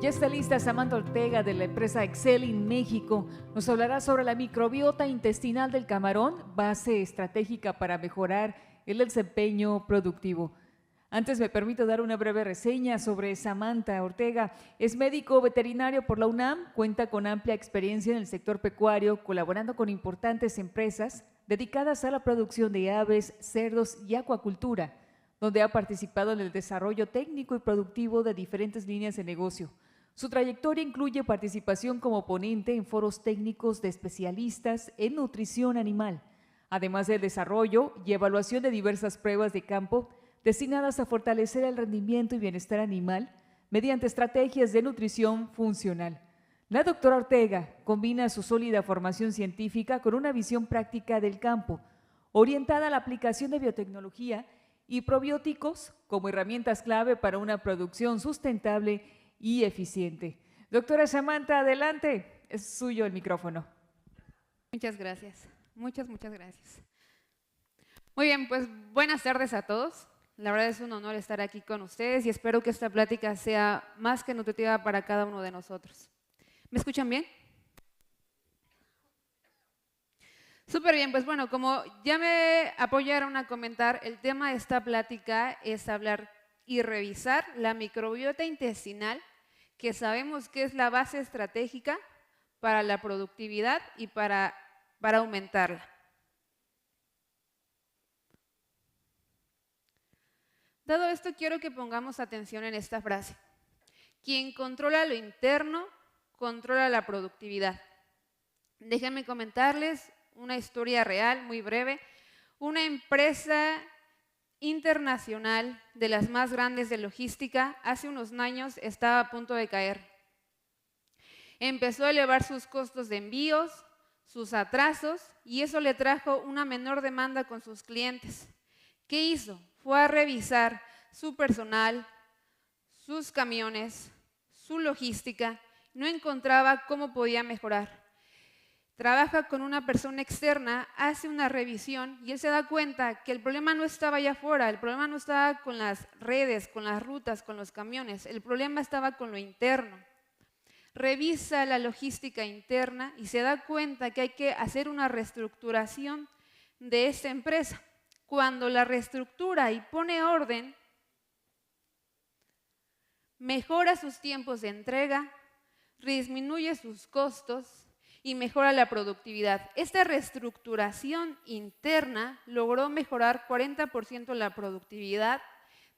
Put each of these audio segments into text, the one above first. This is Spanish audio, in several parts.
Ya está lista Samantha Ortega de la empresa Excelin México. Nos hablará sobre la microbiota intestinal del camarón, base estratégica para mejorar el desempeño productivo. Antes me permito dar una breve reseña sobre Samantha Ortega. Es médico veterinario por la UNAM, cuenta con amplia experiencia en el sector pecuario, colaborando con importantes empresas dedicadas a la producción de aves, cerdos y acuacultura, donde ha participado en el desarrollo técnico y productivo de diferentes líneas de negocio. Su trayectoria incluye participación como ponente en foros técnicos de especialistas en nutrición animal, además del desarrollo y evaluación de diversas pruebas de campo destinadas a fortalecer el rendimiento y bienestar animal mediante estrategias de nutrición funcional. La doctora Ortega combina su sólida formación científica con una visión práctica del campo, orientada a la aplicación de biotecnología y probióticos como herramientas clave para una producción sustentable y eficiente. Doctora Samantha, adelante, es suyo el micrófono. Muchas gracias, muchas gracias. Muy bien, pues buenas tardes a todos. La verdad es un honor estar aquí con ustedes y espero que esta plática sea más que nutritiva para cada uno de nosotros. ¿Me escuchan bien? Súper bien, pues bueno, como ya me apoyaron a comentar, el tema de esta plática es hablar y revisar la microbiota intestinal, que sabemos que es la base estratégica para la productividad y para aumentarla. Dado esto, quiero que pongamos atención en esta frase. Quien controla lo interno, controla la productividad. Déjenme comentarles una historia real, muy breve. Una empresa internacional de las más grandes de logística hace unos años estaba a punto de caer. Empezó a elevar sus costos de envíos, sus atrasos, y eso le trajo una menor demanda con sus clientes. ¿Qué hizo? Fue a revisar su personal, sus camiones, su logística, no encontraba cómo podía mejorar. Trabaja con una persona externa, hace una revisión y él se da cuenta que el problema no estaba allá afuera, el problema no estaba con las redes, con las rutas, con los camiones, el problema estaba con lo interno. Revisa la logística interna y se da cuenta que hay que hacer una reestructuración de esta empresa. Cuando la reestructura y pone orden, mejora sus tiempos de entrega, disminuye sus costos y mejora la productividad. Esta reestructuración interna logró mejorar 40% la productividad,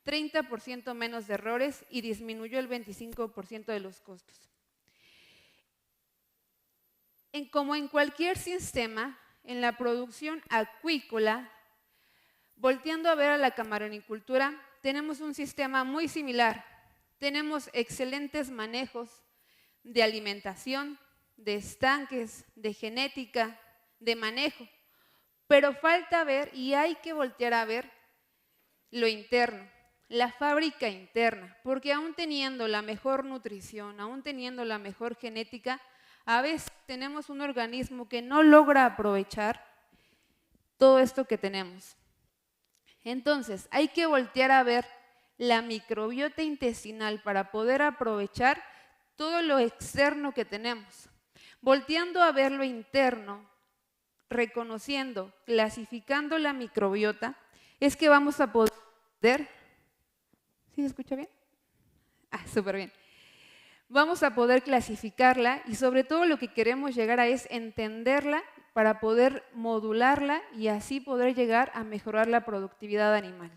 30% menos de errores y disminuyó el 25% de los costos. Como en cualquier sistema, en la producción acuícola, volteando a ver a la camaronicultura, tenemos un sistema muy similar. Tenemos excelentes manejos de alimentación, de estanques, de genética, de manejo, pero falta ver y hay que voltear a ver lo interno, la fábrica interna, porque aún teniendo la mejor nutrición, aún teniendo la mejor genética, a veces tenemos un organismo que no logra aprovechar todo esto que tenemos. Entonces, hay que voltear a ver la microbiota intestinal para poder aprovechar todo lo externo que tenemos. Volteando a ver lo interno, reconociendo, clasificando la microbiota, es que vamos a poder… ¿Sí se escucha bien? Súper bien. Vamos a poder clasificarla y sobre todo lo que queremos llegar a es entenderla para poder modularla y así poder llegar a mejorar la productividad animal.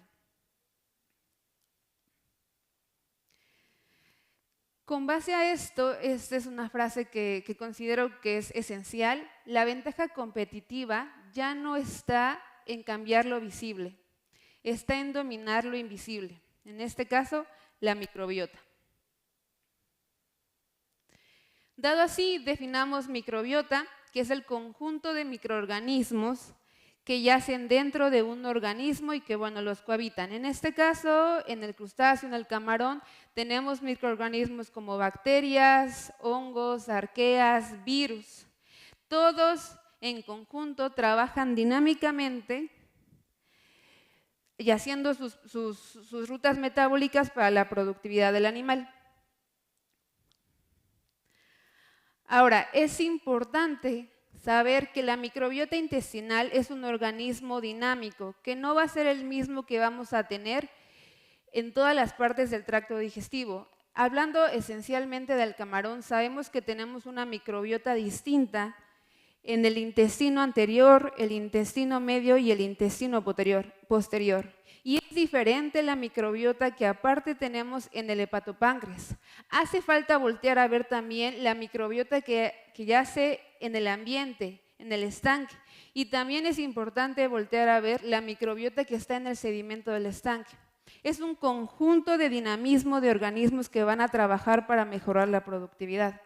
Con base a esto, esta es una frase que considero que es esencial. La ventaja competitiva ya no está en cambiar lo visible, está en dominar lo invisible. En este caso, la microbiota. Dado así, definamos microbiota, que es el conjunto de microorganismos que yacen dentro de un organismo y que, bueno, los cohabitan. En este caso, en el crustáceo, en el camarón, tenemos microorganismos como bacterias, hongos, arqueas, virus. Todos en conjunto trabajan dinámicamente y haciendo sus rutas metabólicas para la productividad del animal. Ahora, es importante saber que la microbiota intestinal es un organismo dinámico, que no va a ser el mismo que vamos a tener en todas las partes del tracto digestivo. Hablando esencialmente del camarón, sabemos que tenemos una microbiota distinta en el intestino anterior, el intestino medio y el intestino posterior. Y es diferente la microbiota que aparte tenemos en el hepatopáncreas. Hace falta voltear a ver también la microbiota que yace en el ambiente, en el estanque. Y también es importante voltear a ver la microbiota que está en el sedimento del estanque. Es un conjunto de dinamismo de organismos que van a trabajar para mejorar la productividad.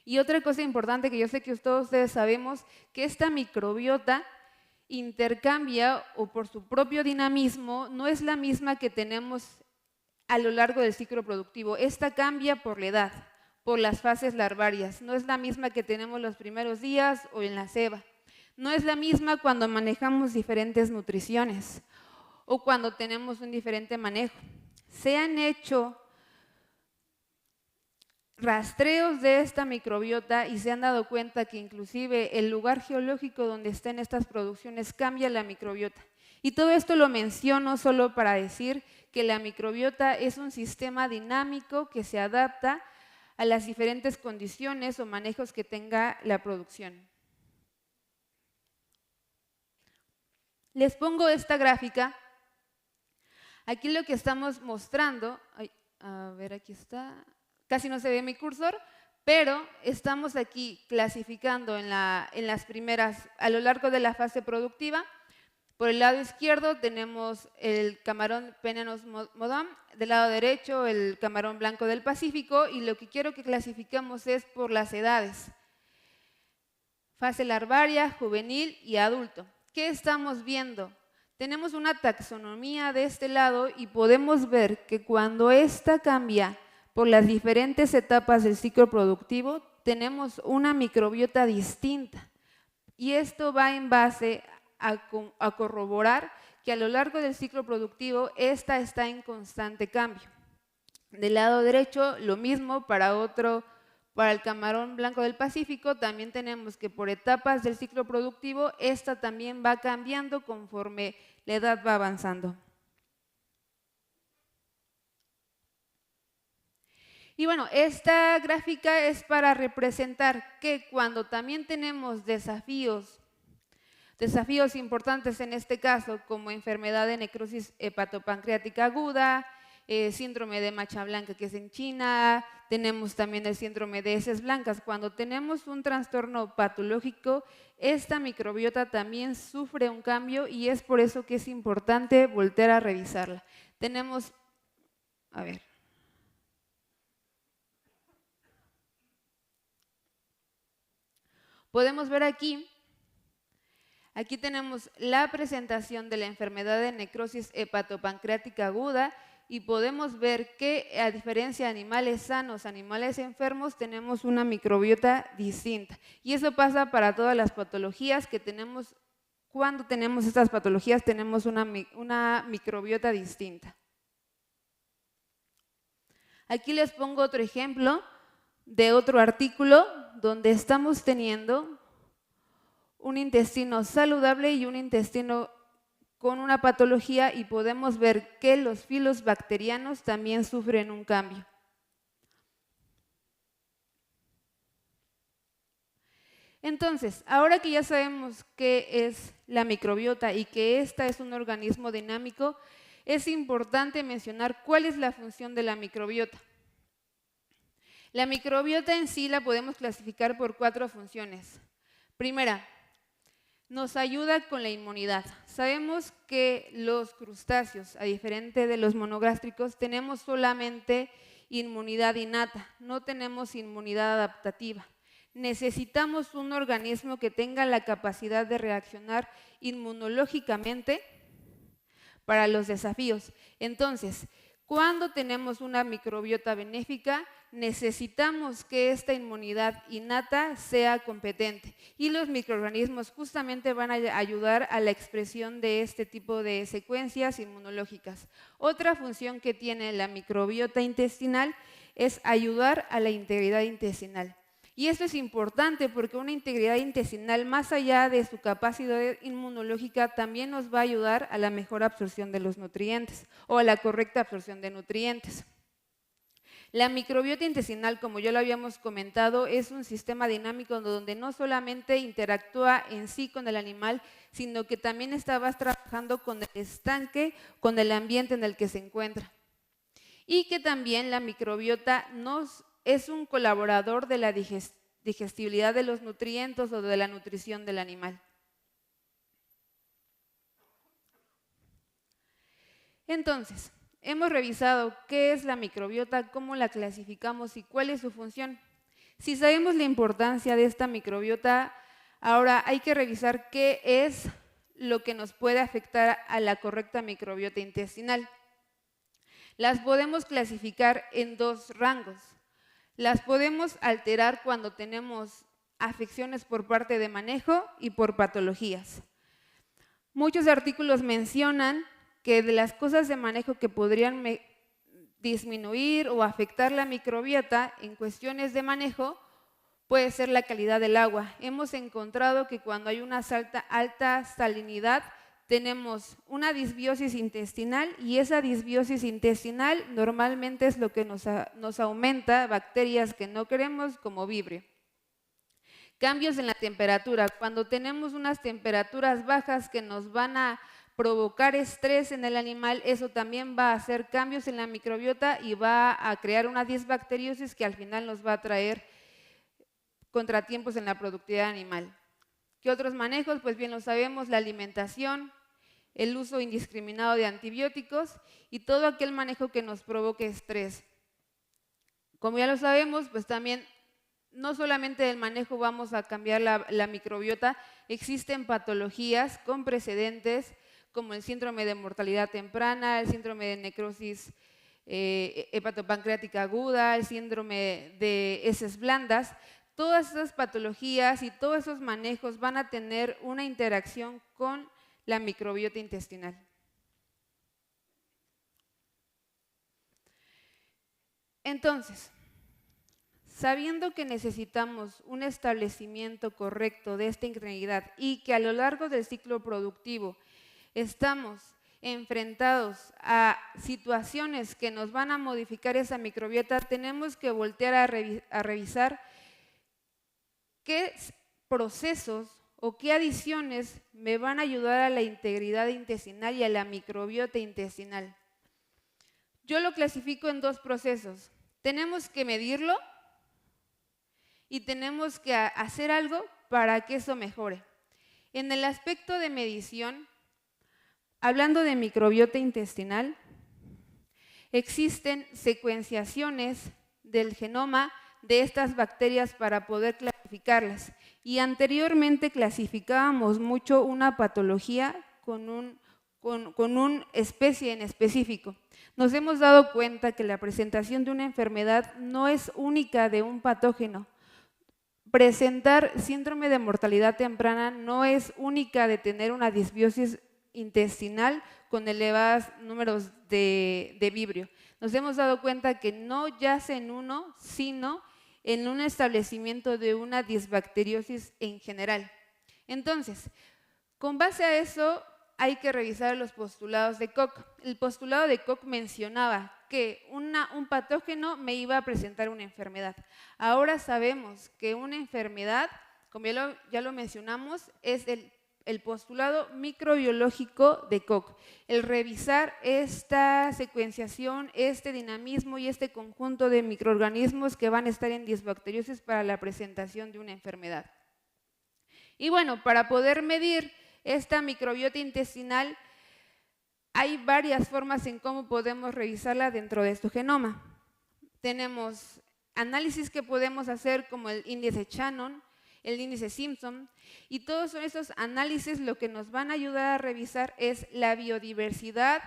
Y otra cosa importante que yo sé que todos ustedes sabemos, que esta microbiota intercambia o por su propio dinamismo no es la misma que tenemos a lo largo del ciclo productivo. Esta cambia por la edad, por las fases larvarias. No es la misma que tenemos los primeros días o en la ceba. No es la misma cuando manejamos diferentes nutriciones o cuando tenemos un diferente manejo. Se han hecho rastreos de esta microbiota y se han dado cuenta que inclusive el lugar geológico donde estén estas producciones cambia la microbiota. Y todo esto lo menciono solo para decir que la microbiota es un sistema dinámico que se adapta a las diferentes condiciones o manejos que tenga la producción. Les pongo esta gráfica. Aquí lo que estamos mostrando, a ver, aquí está, casi no se ve mi cursor, pero estamos aquí clasificando en las primeras, a lo largo de la fase productiva. Por el lado izquierdo tenemos el camarón Penenus modum, del lado derecho el camarón blanco del Pacífico, y lo que quiero que clasificamos es por las edades. Fase larvaria, juvenil y adulto. ¿Qué estamos viendo? Tenemos una taxonomía de este lado y podemos ver que cuando esta cambia por las diferentes etapas del ciclo productivo, tenemos una microbiota distinta. Y esto va en base a corroborar que a lo largo del ciclo productivo esta está en constante cambio. Del lado derecho, lo mismo para el camarón blanco del Pacífico, también tenemos que por etapas del ciclo productivo, esta también va cambiando conforme la edad va avanzando. Y bueno, esta gráfica es para representar que cuando también tenemos desafíos importantes en este caso, como enfermedad de necrosis hepatopancreática aguda, síndrome de mancha blanca que es en China, tenemos también el síndrome de heces blancas. Cuando tenemos un trastorno patológico, esta microbiota también sufre un cambio y es por eso que es importante voltear a revisarla. Tenemos, a ver. Podemos ver aquí tenemos la presentación de la enfermedad de necrosis hepatopancreática aguda y podemos ver que a diferencia de animales sanos, animales enfermos, tenemos una microbiota distinta. Y eso pasa para todas las patologías que tenemos. Cuando tenemos estas patologías tenemos una microbiota distinta. Aquí les pongo otro ejemplo de otro artículo donde estamos teniendo un intestino saludable y un intestino con una patología y podemos ver que los filos bacterianos también sufren un cambio. Entonces, ahora que ya sabemos qué es la microbiota y que esta es un organismo dinámico, es importante mencionar cuál es la función de la microbiota. La microbiota en sí la podemos clasificar por 4 funciones. Primera, nos ayuda con la inmunidad. Sabemos que los crustáceos, a diferencia de los monogástricos, tenemos solamente inmunidad innata, no tenemos inmunidad adaptativa. Necesitamos un organismo que tenga la capacidad de reaccionar inmunológicamente para los desafíos. Entonces, cuando tenemos una microbiota benéfica, necesitamos que esta inmunidad innata sea competente y los microorganismos justamente van a ayudar a la expresión de este tipo de secuencias inmunológicas. Otra función que tiene la microbiota intestinal es ayudar a la integridad intestinal. Y esto es importante porque una integridad intestinal, más allá de su capacidad inmunológica, también nos va a ayudar a la mejor absorción de los nutrientes o a la correcta absorción de nutrientes. La microbiota intestinal, como ya lo habíamos comentado, es un sistema dinámico donde no solamente interactúa en sí con el animal, sino que también estabas trabajando con el estanque, con el ambiente en el que se encuentra. Y que también la microbiota es un colaborador de la digestibilidad de los nutrientes o de la nutrición del animal. Entonces, hemos revisado qué es la microbiota, cómo la clasificamos y cuál es su función. Si sabemos la importancia de esta microbiota, ahora hay que revisar qué es lo que nos puede afectar a la correcta microbiota intestinal. Las podemos clasificar en dos rangos. Las podemos alterar cuando tenemos afecciones por parte de manejo y por patologías. Muchos artículos mencionan que de las cosas de manejo que podrían disminuir o afectar la microbiota en cuestiones de manejo puede ser la calidad del agua. Hemos encontrado que cuando hay una alta salinidad tenemos una disbiosis intestinal y esa disbiosis intestinal normalmente es lo que nos aumenta bacterias que no queremos como Vibrio. Cambios en la temperatura. Cuando tenemos unas temperaturas bajas que nos van a provocar estrés en el animal, eso también va a hacer cambios en la microbiota y va a crear una disbacteriosis que al final nos va a traer contratiempos en la productividad animal. ¿Qué otros manejos? Pues bien lo sabemos, la alimentación, el uso indiscriminado de antibióticos y todo aquel manejo que nos provoque estrés. Como ya lo sabemos, pues también no solamente del manejo vamos a cambiar la microbiota, existen patologías con precedentes como el síndrome de mortalidad temprana, el síndrome de necrosis hepatopancreática aguda, el síndrome de heces blandas. Todas esas patologías y todos esos manejos van a tener una interacción con la microbiota intestinal. Entonces, sabiendo que necesitamos un establecimiento correcto de esta integridad y que a lo largo del ciclo productivo estamos enfrentados a situaciones que nos van a modificar esa microbiota, tenemos que voltear a revisar qué procesos o qué adiciones me van a ayudar a la integridad intestinal y a la microbiota intestinal. Yo lo clasifico en dos procesos. Tenemos que medirlo y tenemos que hacer algo para que eso mejore. En el aspecto de medición, hablando de microbiota intestinal, existen secuenciaciones del genoma de estas bacterias para poder clasificarlas. Y anteriormente clasificábamos mucho una patología con una especie en específico. Nos hemos dado cuenta que la presentación de una enfermedad no es única de un patógeno. Presentar síndrome de mortalidad temprana no es única de tener una disbiosis intestinal con elevados números de Vibrio. Nos hemos dado cuenta que no yace en uno, sino en un establecimiento de una disbacteriosis en general. Entonces, con base a eso hay que revisar los postulados de Koch. El postulado de Koch mencionaba que un patógeno me iba a presentar una enfermedad. Ahora sabemos que una enfermedad, como ya lo mencionamos, es el postulado microbiológico de Koch. El revisar esta secuenciación, este dinamismo y este conjunto de microorganismos que van a estar en disbacteriosis para la presentación de una enfermedad. Y bueno, para poder medir esta microbiota intestinal, hay varias formas en cómo podemos revisarla dentro de este genoma. Tenemos análisis que podemos hacer como el índice Shannon, el índice Simpson, y todos esos análisis lo que nos van a ayudar a revisar es la biodiversidad,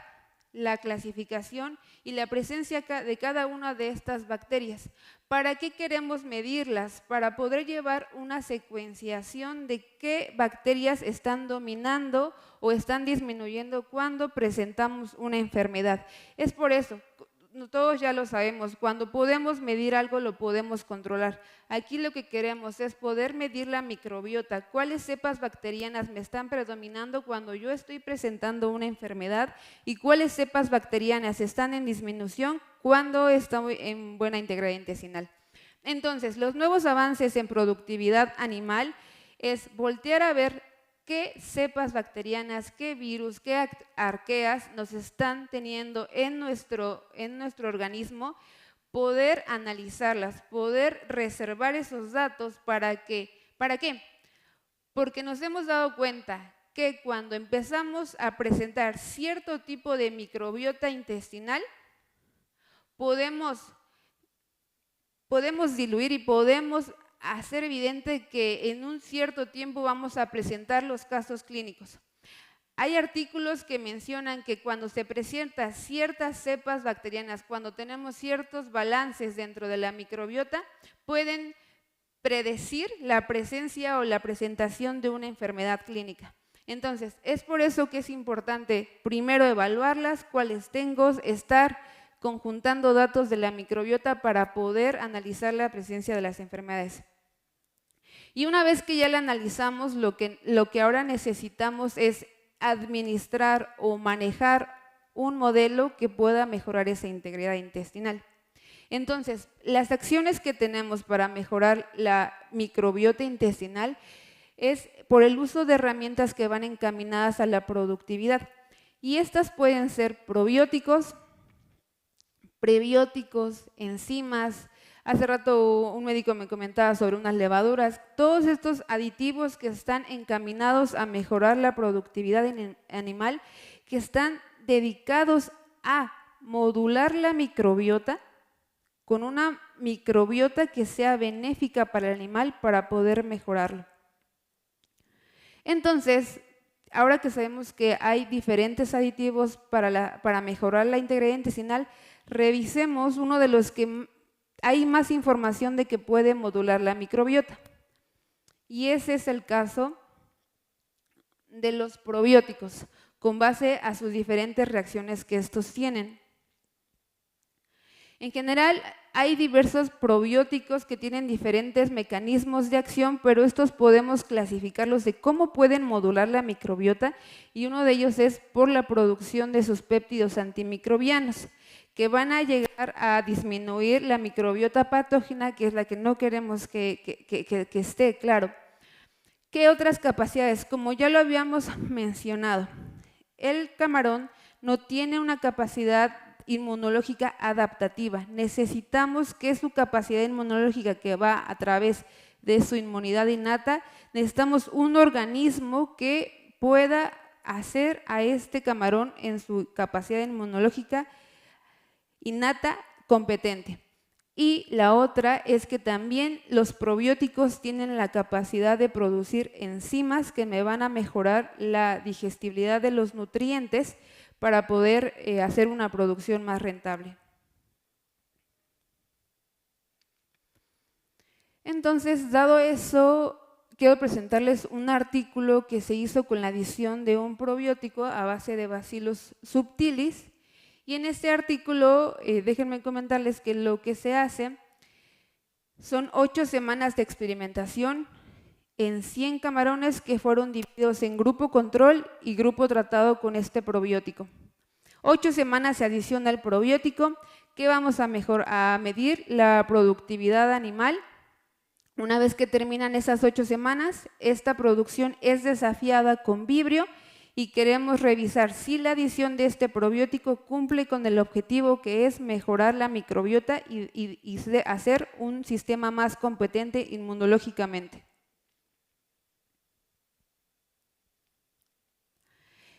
la clasificación y la presencia de cada una de estas bacterias. ¿Para qué queremos medirlas? Para poder llevar una secuenciación de qué bacterias están dominando o están disminuyendo cuando presentamos una enfermedad. Es por eso, todos ya lo sabemos, cuando podemos medir algo lo podemos controlar. Aquí lo que queremos es poder medir la microbiota, cuáles cepas bacterianas me están predominando cuando yo estoy presentando una enfermedad y cuáles cepas bacterianas están en disminución cuando estoy en buena integridad intestinal. Entonces, los nuevos avances en productividad animal es voltear a ver qué cepas bacterianas, qué virus, qué arqueas nos están teniendo en nuestro organismo, poder analizarlas, poder reservar esos datos ¿para qué? Porque nos hemos dado cuenta que cuando empezamos a presentar cierto tipo de microbiota intestinal, podemos diluir y podemos hacer evidente que en un cierto tiempo vamos a presentar los casos clínicos. Hay artículos que mencionan que cuando se presentan ciertas cepas bacterianas, cuando tenemos ciertos balances dentro de la microbiota, pueden predecir la presencia o la presentación de una enfermedad clínica. Entonces, es por eso que es importante primero evaluarlas, cuáles tengo, estar conjuntando datos de la microbiota para poder analizar la presencia de las enfermedades. Y una vez que ya la analizamos, lo que ahora necesitamos es administrar o manejar un modelo que pueda mejorar esa integridad intestinal. Entonces, las acciones que tenemos para mejorar la microbiota intestinal es por el uso de herramientas que van encaminadas a la productividad. Y estas pueden ser probióticos, prebióticos, enzimas. Hace rato un médico me comentaba sobre unas levaduras. Todos estos aditivos que están encaminados a mejorar la productividad animal, que están dedicados a modular la microbiota con una microbiota que sea benéfica para el animal para poder mejorarlo. Entonces, ahora que sabemos que hay diferentes aditivos para mejorar la integridad intestinal, revisemos uno de los que hay más información de que puede modular la microbiota. Y ese es el caso de los probióticos, con base a sus diferentes reacciones que estos tienen. En general, hay diversos probióticos que tienen diferentes mecanismos de acción, pero estos podemos clasificarlos de cómo pueden modular la microbiota, y uno de ellos es por la producción de sus péptidos antimicrobianos, que van a llegar a disminuir la microbiota patógena, que es la que no queremos que esté, claro. ¿Qué otras capacidades? Como ya lo habíamos mencionado, el camarón no tiene una capacidad inmunológica adaptativa. Necesitamos que su capacidad inmunológica, que va a través de su inmunidad innata, necesitamos un organismo que pueda hacer a este camarón en su capacidad inmunológica innata competente. Y la otra es que también los probióticos tienen la capacidad de producir enzimas que me van a mejorar la digestibilidad de los nutrientes para poder hacer una producción más rentable. Entonces, dado eso, quiero presentarles un artículo que se hizo con la adición de un probiótico a base de Bacillus subtilis. Y en este artículo, déjenme comentarles que lo que se hace son 8 semanas de experimentación en 100 camarones que fueron divididos en grupo control y grupo tratado con este probiótico. 8 semanas se adiciona el probiótico, que vamos a medir la productividad animal. Una vez que terminan esas 8 semanas, esta producción es desafiada con vibrio y queremos revisar si la adición de este probiótico cumple con el objetivo, que es mejorar la microbiota y hacer un sistema más competente inmunológicamente.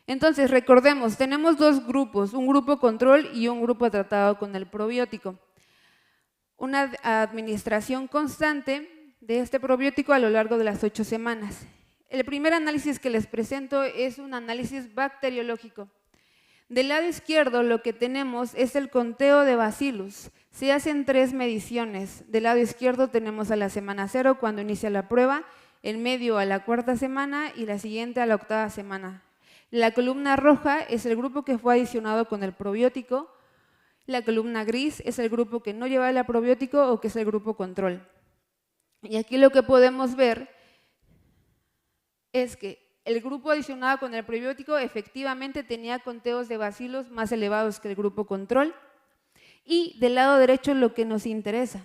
Entonces, recordemos, tenemos 2 grupos, un grupo control y un grupo tratado con el probiótico. Una administración constante de este probiótico a lo largo de las 8 semanas. El primer análisis que les presento es un análisis bacteriológico. Del lado izquierdo lo que tenemos es el conteo de Bacillus. Se hacen 3 mediciones. Del lado izquierdo tenemos a la semana 0 cuando inicia la prueba, el medio a la 4ª semana y la siguiente a la 8ª semana. La columna roja es el grupo que fue adicionado con el probiótico. La columna gris es el grupo que no lleva el probiótico o que es el grupo control. Y aquí lo que podemos ver es que el grupo adicionado con el probiótico efectivamente tenía conteos de bacilos más elevados que el grupo control. Y del lado derecho lo que nos interesa.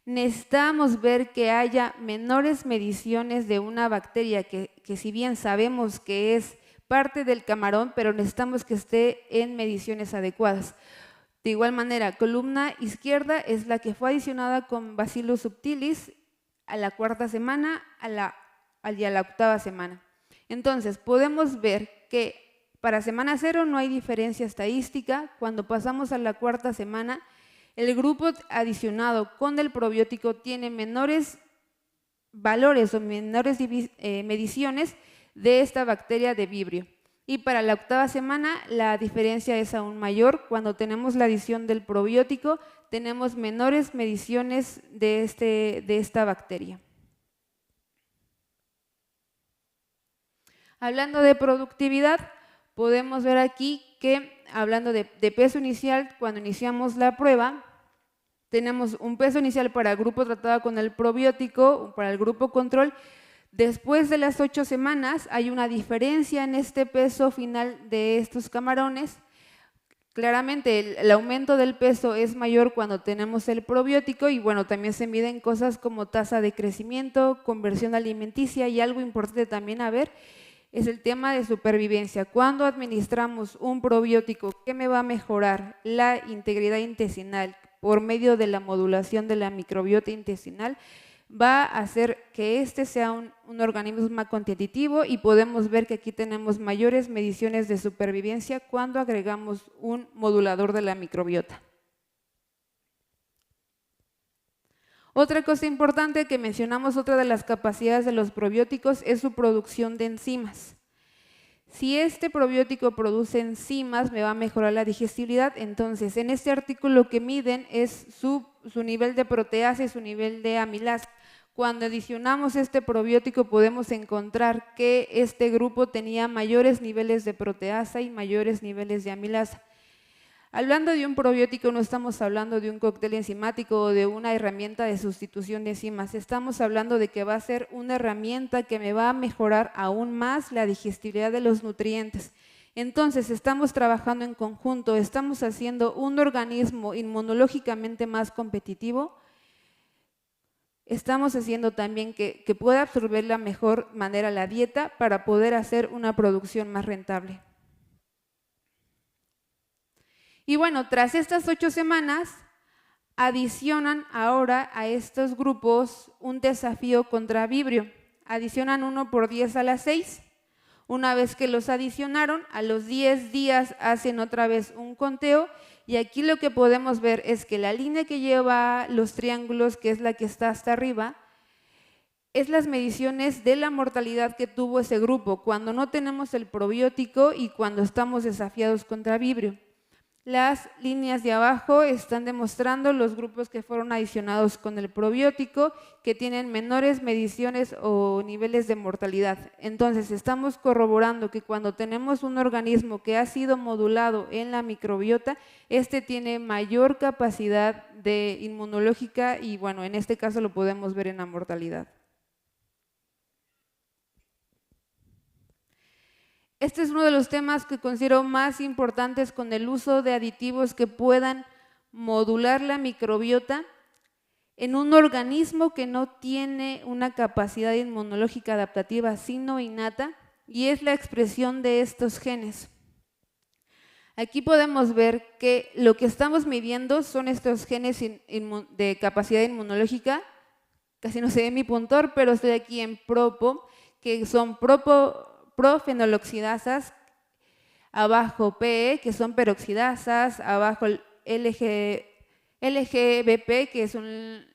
Necesitamos ver que haya menores mediciones de una bacteria que si bien sabemos que es parte del camarón, pero necesitamos que esté en mediciones adecuadas. De igual manera, columna izquierda es la que fue adicionada con Bacillus subtilis a la 4ª semana y a la 8ª semana. Entonces, podemos ver que para semana 0 no hay diferencia estadística. Cuando pasamos a la 4ª semana, el grupo adicionado con el probiótico tiene menores valores o menores mediciones de esta bacteria de Vibrio. Y para la 8ª semana la diferencia es aún mayor. Cuando tenemos la adición del probiótico, tenemos menores mediciones de esta bacteria. Hablando de productividad, podemos ver aquí que, hablando de peso inicial, cuando iniciamos la prueba, tenemos un peso inicial para el grupo tratado con el probiótico, para el grupo control. Después de las 8 semanas hay una diferencia en este peso final de estos camarones. Claramente el aumento del peso es mayor cuando tenemos el probiótico y bueno, también se miden cosas como tasa de crecimiento, conversión alimenticia y algo importante también a ver es el tema de supervivencia. Cuando administramos un probiótico que me va a mejorar la integridad intestinal por medio de la modulación de la microbiota intestinal, va a hacer que este sea un organismo más competitivo y podemos ver que aquí tenemos mayores mediciones de supervivencia cuando agregamos un modulador de la microbiota. Otra cosa importante que mencionamos, otra de las capacidades de los probióticos es su producción de enzimas. Si este probiótico produce enzimas, me va a mejorar la digestibilidad. Entonces, en este artículo lo que miden es su nivel de proteasa y su nivel de amilasa. Cuando adicionamos este probiótico podemos encontrar que este grupo tenía mayores niveles de proteasa y mayores niveles de amilasa. Hablando de un probiótico no estamos hablando de un cóctel enzimático o de una herramienta de sustitución de enzimas, estamos hablando de que va a ser una herramienta que me va a mejorar aún más la digestibilidad de los nutrientes. Entonces estamos trabajando en conjunto, estamos haciendo un organismo inmunológicamente más competitivo, estamos haciendo también que pueda absorber de la mejor manera la dieta para poder hacer una producción más rentable. Y bueno, tras estas 8 semanas, adicionan ahora a estos grupos un desafío contra Vibrio. Adicionan 1 por 10 a la 6. Una vez que los adicionaron, a los 10 días hacen otra vez un conteo y aquí lo que podemos ver es que la línea que lleva los triángulos, que es la que está hasta arriba, es las mediciones de la mortalidad que tuvo ese grupo cuando no tenemos el probiótico y cuando estamos desafiados contra Vibrio. Las líneas de abajo están demostrando los grupos que fueron adicionados con el probiótico que tienen menores mediciones o niveles de mortalidad. Entonces estamos corroborando que cuando tenemos un organismo que ha sido modulado en la microbiota, este tiene mayor capacidad de inmunológica y bueno, en este caso lo podemos ver en la mortalidad. Este es uno de los temas que considero más importantes con el uso de aditivos que puedan modular la microbiota en un organismo que no tiene una capacidad inmunológica adaptativa sino innata y es la expresión de estos genes. Aquí podemos ver que lo que estamos midiendo son estos genes de capacidad inmunológica, casi no se ve mi puntor, pero estoy aquí en propo, que son profenoloxidasas, abajo PE, que son peroxidasas, abajo LGBP, que es un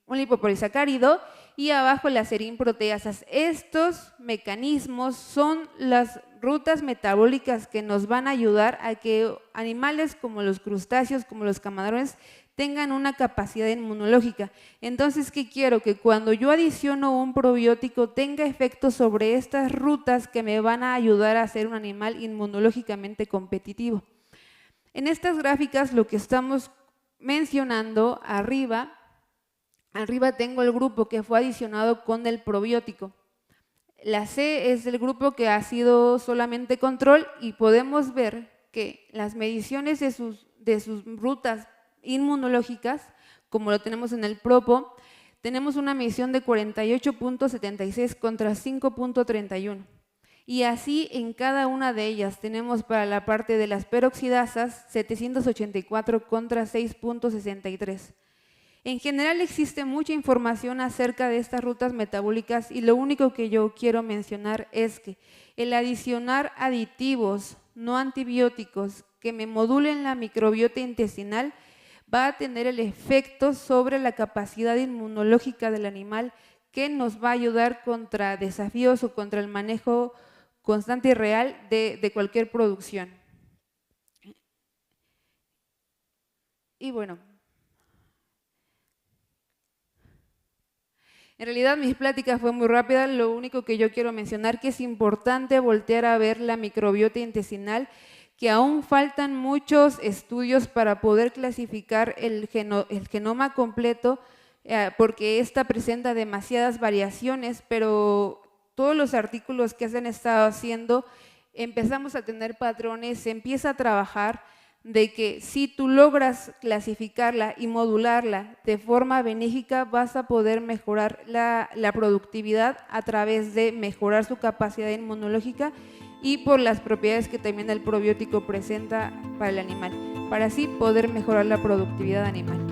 lipopolisacárido, y abajo las serinproteasas. Estos mecanismos son las rutas metabólicas que nos van a ayudar a que animales como los crustáceos, como los camarones, tengan una capacidad inmunológica. Entonces, ¿qué quiero? Que cuando yo adiciono un probiótico tenga efectos sobre estas rutas que me van a ayudar a ser un animal inmunológicamente competitivo. En estas gráficas lo que estamos mencionando arriba tengo el grupo que fue adicionado con el probiótico. La C es el grupo que ha sido solamente control y podemos ver que las mediciones de sus rutas inmunológicas, como lo tenemos en el propo, tenemos una medición de 48.76 contra 5.31. Y así en cada una de ellas tenemos para la parte de las peroxidasas 784 contra 6.63. En general existe mucha información acerca de estas rutas metabólicas y lo único que yo quiero mencionar es que el adicionar aditivos no antibióticos que me modulen la microbiota intestinal va a tener el efecto sobre la capacidad inmunológica del animal que nos va a ayudar contra desafíos o contra el manejo constante y real de cualquier producción. Y bueno, en realidad mi plática fue muy rápida, lo único que yo quiero mencionar que es importante voltear a ver la microbiota intestinal, que aún faltan muchos estudios para poder clasificar el genoma completo, porque esta presenta demasiadas variaciones, pero todos los artículos que se han estado haciendo, empezamos a tener patrones, se empieza a trabajar de que si tú logras clasificarla y modularla de forma benéfica, vas a poder mejorar la productividad a través de mejorar su capacidad inmunológica y por las propiedades que también el probiótico presenta para el animal, para así poder mejorar la productividad animal.